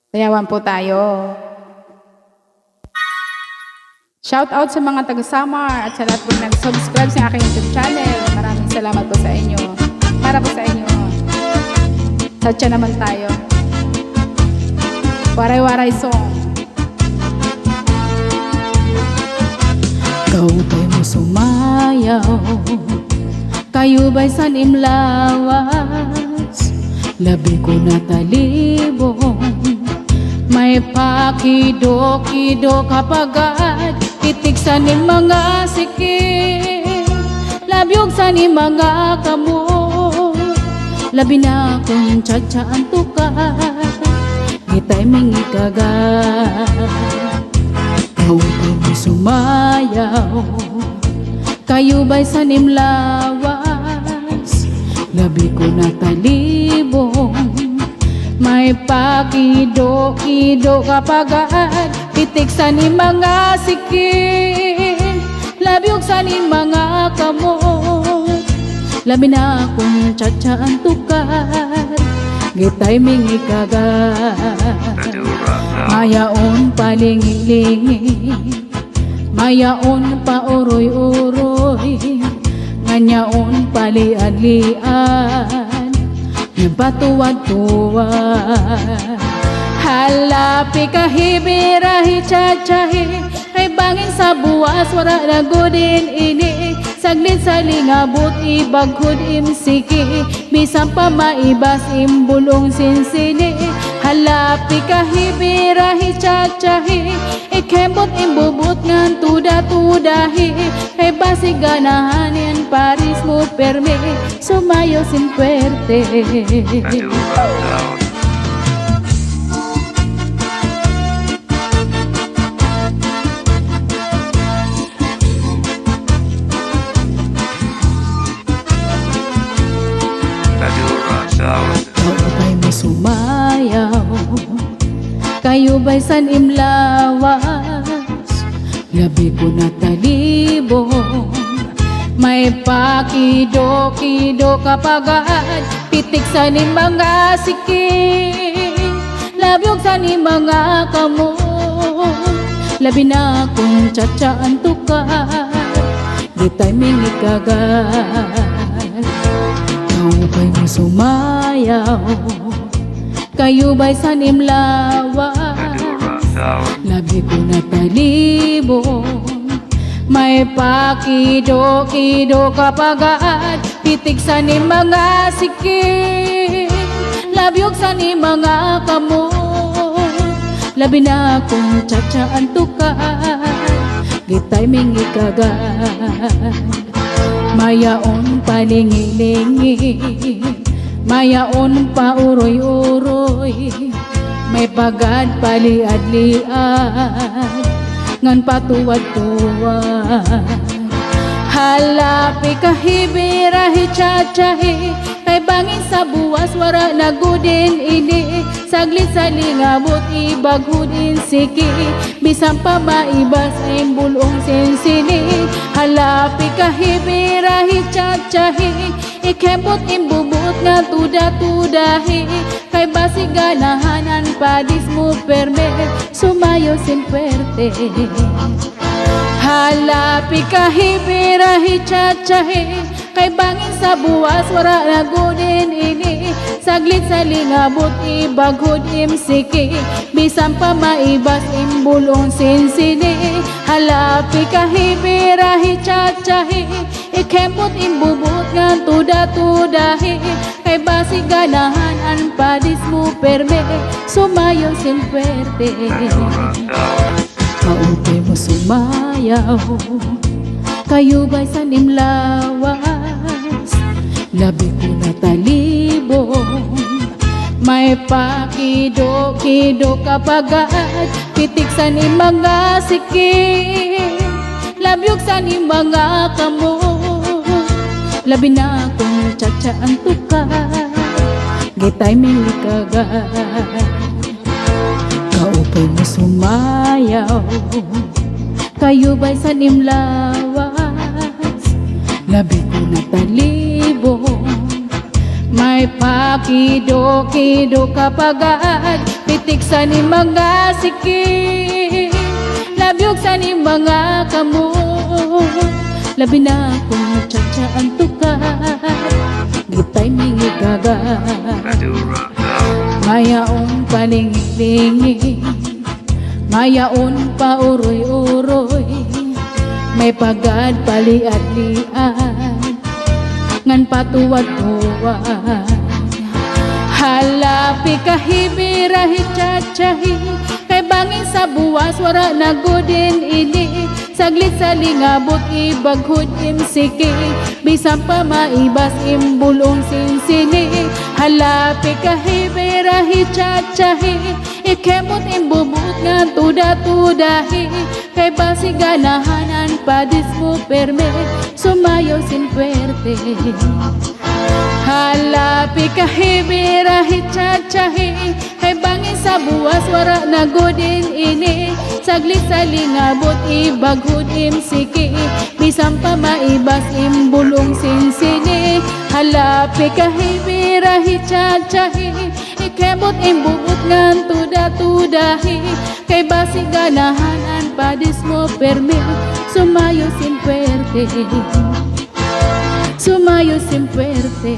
Sayawan po tayo. Shout out sa mga taga-Samar at sa lahat po nag-subscribe sa aking YouTube channel. Maraming salamat po sa inyo. Para po sa inyo. Satya naman tayo. Waray-waray song. Ikaw ba'y mo sumayaw? Kayo ba'y sanimlawas? Labi ko na talibong. May pakido-kido kapagad itik sa ni mga sikil. Labyog sa ni mga kamot. Labi na kong tsatsaan tukat. Gitay mingikagat. Ikaw ba'y mo sumayaw? Kayo ba'y sanimlawas? Labi ko na talibong. May pakido-kido kapagad itik sa ni mga sikil. Labyog sa ni mga kamot. Labi na akong tsatsaan tukat. Gitay mingikagat. Mayaon palingi-lingi, mayaon pa uroy-uroy, nganyaon paliad-liad, nagpatuwad-tuwad. Halapi kahibirahi tsatsyahi, ay bangin sa buwas wala na godin ini. Saglit sa lingabot ibaghod imsiki, bisan pa maibas imbulong sinsini. Halapi kahibirahi tsatsyahi, ikembot imbubot ngan tuda-tudahi. Ay basi ganahan yan paris mo perme, sumayo sin puerte. Ikaw ba'y mo sumayaw? Kayo ba'y sanimlawas? Labi ko na talibong. May pakido-kido kapagad pitik sa ni mga sikil. Labyog sa ni mga kamot. Labi na kong tsatsaan tukat. Gitay mingikagat. Ikaw ba'y mo sumayaw? Kayo ba'y sanimlawas? Labi ko na talibong. May pakido-kido kapagad pitik sa ni mga sikil. Labyog sa ni mga kamot. Labi na akong tsatsaan tukat. Gitay mingikagat. Mayaon palingi-lingi, mayaon pa uroy-uroy, may pagad paliad-liad, ngan patuwad-tuwad. Halapi kahibirahi tsatsyahi, kay bangin sa buwas wara na godin ini. Saglit sa lingabot ibaghod insiki, bisan pa maibas ay bulong sinsini. Halapi kahibirahi tsatsyahi, ikembot imbubot nga tuda-tudahi. Kay basi ganahanan padis mo perme, sumayo sin puerte. Halapi kahibirahi tsatsyahi, kay bangin sa buwas wara na godin ini. Saglit sa lingabot ibaghod imsiki, bisan pa maibas imbulong sinsini. Halapi kahibirahi tsatsyahi, ikembot imbubot nga tuda-tudahi. Kay basi ganahan an padis mo perme, sumayo sin puerte. Ikaw ba'y mo sumayaw? Kayo ba'y sanimlawas? Labi ko na talibong. May pakido-kido kapagad pitik sa ni mga sikil. Labyog sa ni mga kamot. Labi na akong tsatsaan tukat. Gitay mingikagat. Ikaw ba'y mo sumayaw? Kayo ba'y sanimlawas? Labi ko na talibong. May pakido-kido kapagad, pitik sa ni mga sikit, labyog sa ni mga kamot, labi na kung tsa-tsa ang tukat, gitay mingigagat. Mayaon palingi-lingi, mayaon pa uroy-uroy, may pagad paliad-liad, ngan patuwad-tuwad. Halapi kahibirahi tsa-tsahi, kay bangin sa buwas wara na godin ini, saglit sa lingabot ibaghod imsiki, bisan pa maibas imbulong sinsini. Halapi kahibirahi tsa-tsahi, ikemot imbubot nga tuda-tudahi, kay basi ganahanan padis mo perme, sumayo sin puerte. Halapi kahibirahi tsa-tsahi, kay bangin sa buwas wara na godin ini, saglit sa lingabot ibaghod imsiki, bisan pa maibas imbulong sinsini. Halapi kahibirahi tsa-tsahi, ikemot imbubot ngan tuda-tudahi, kay basi ganahanan padis mo permi, sumayo sin puerte, sumayo sin puerte.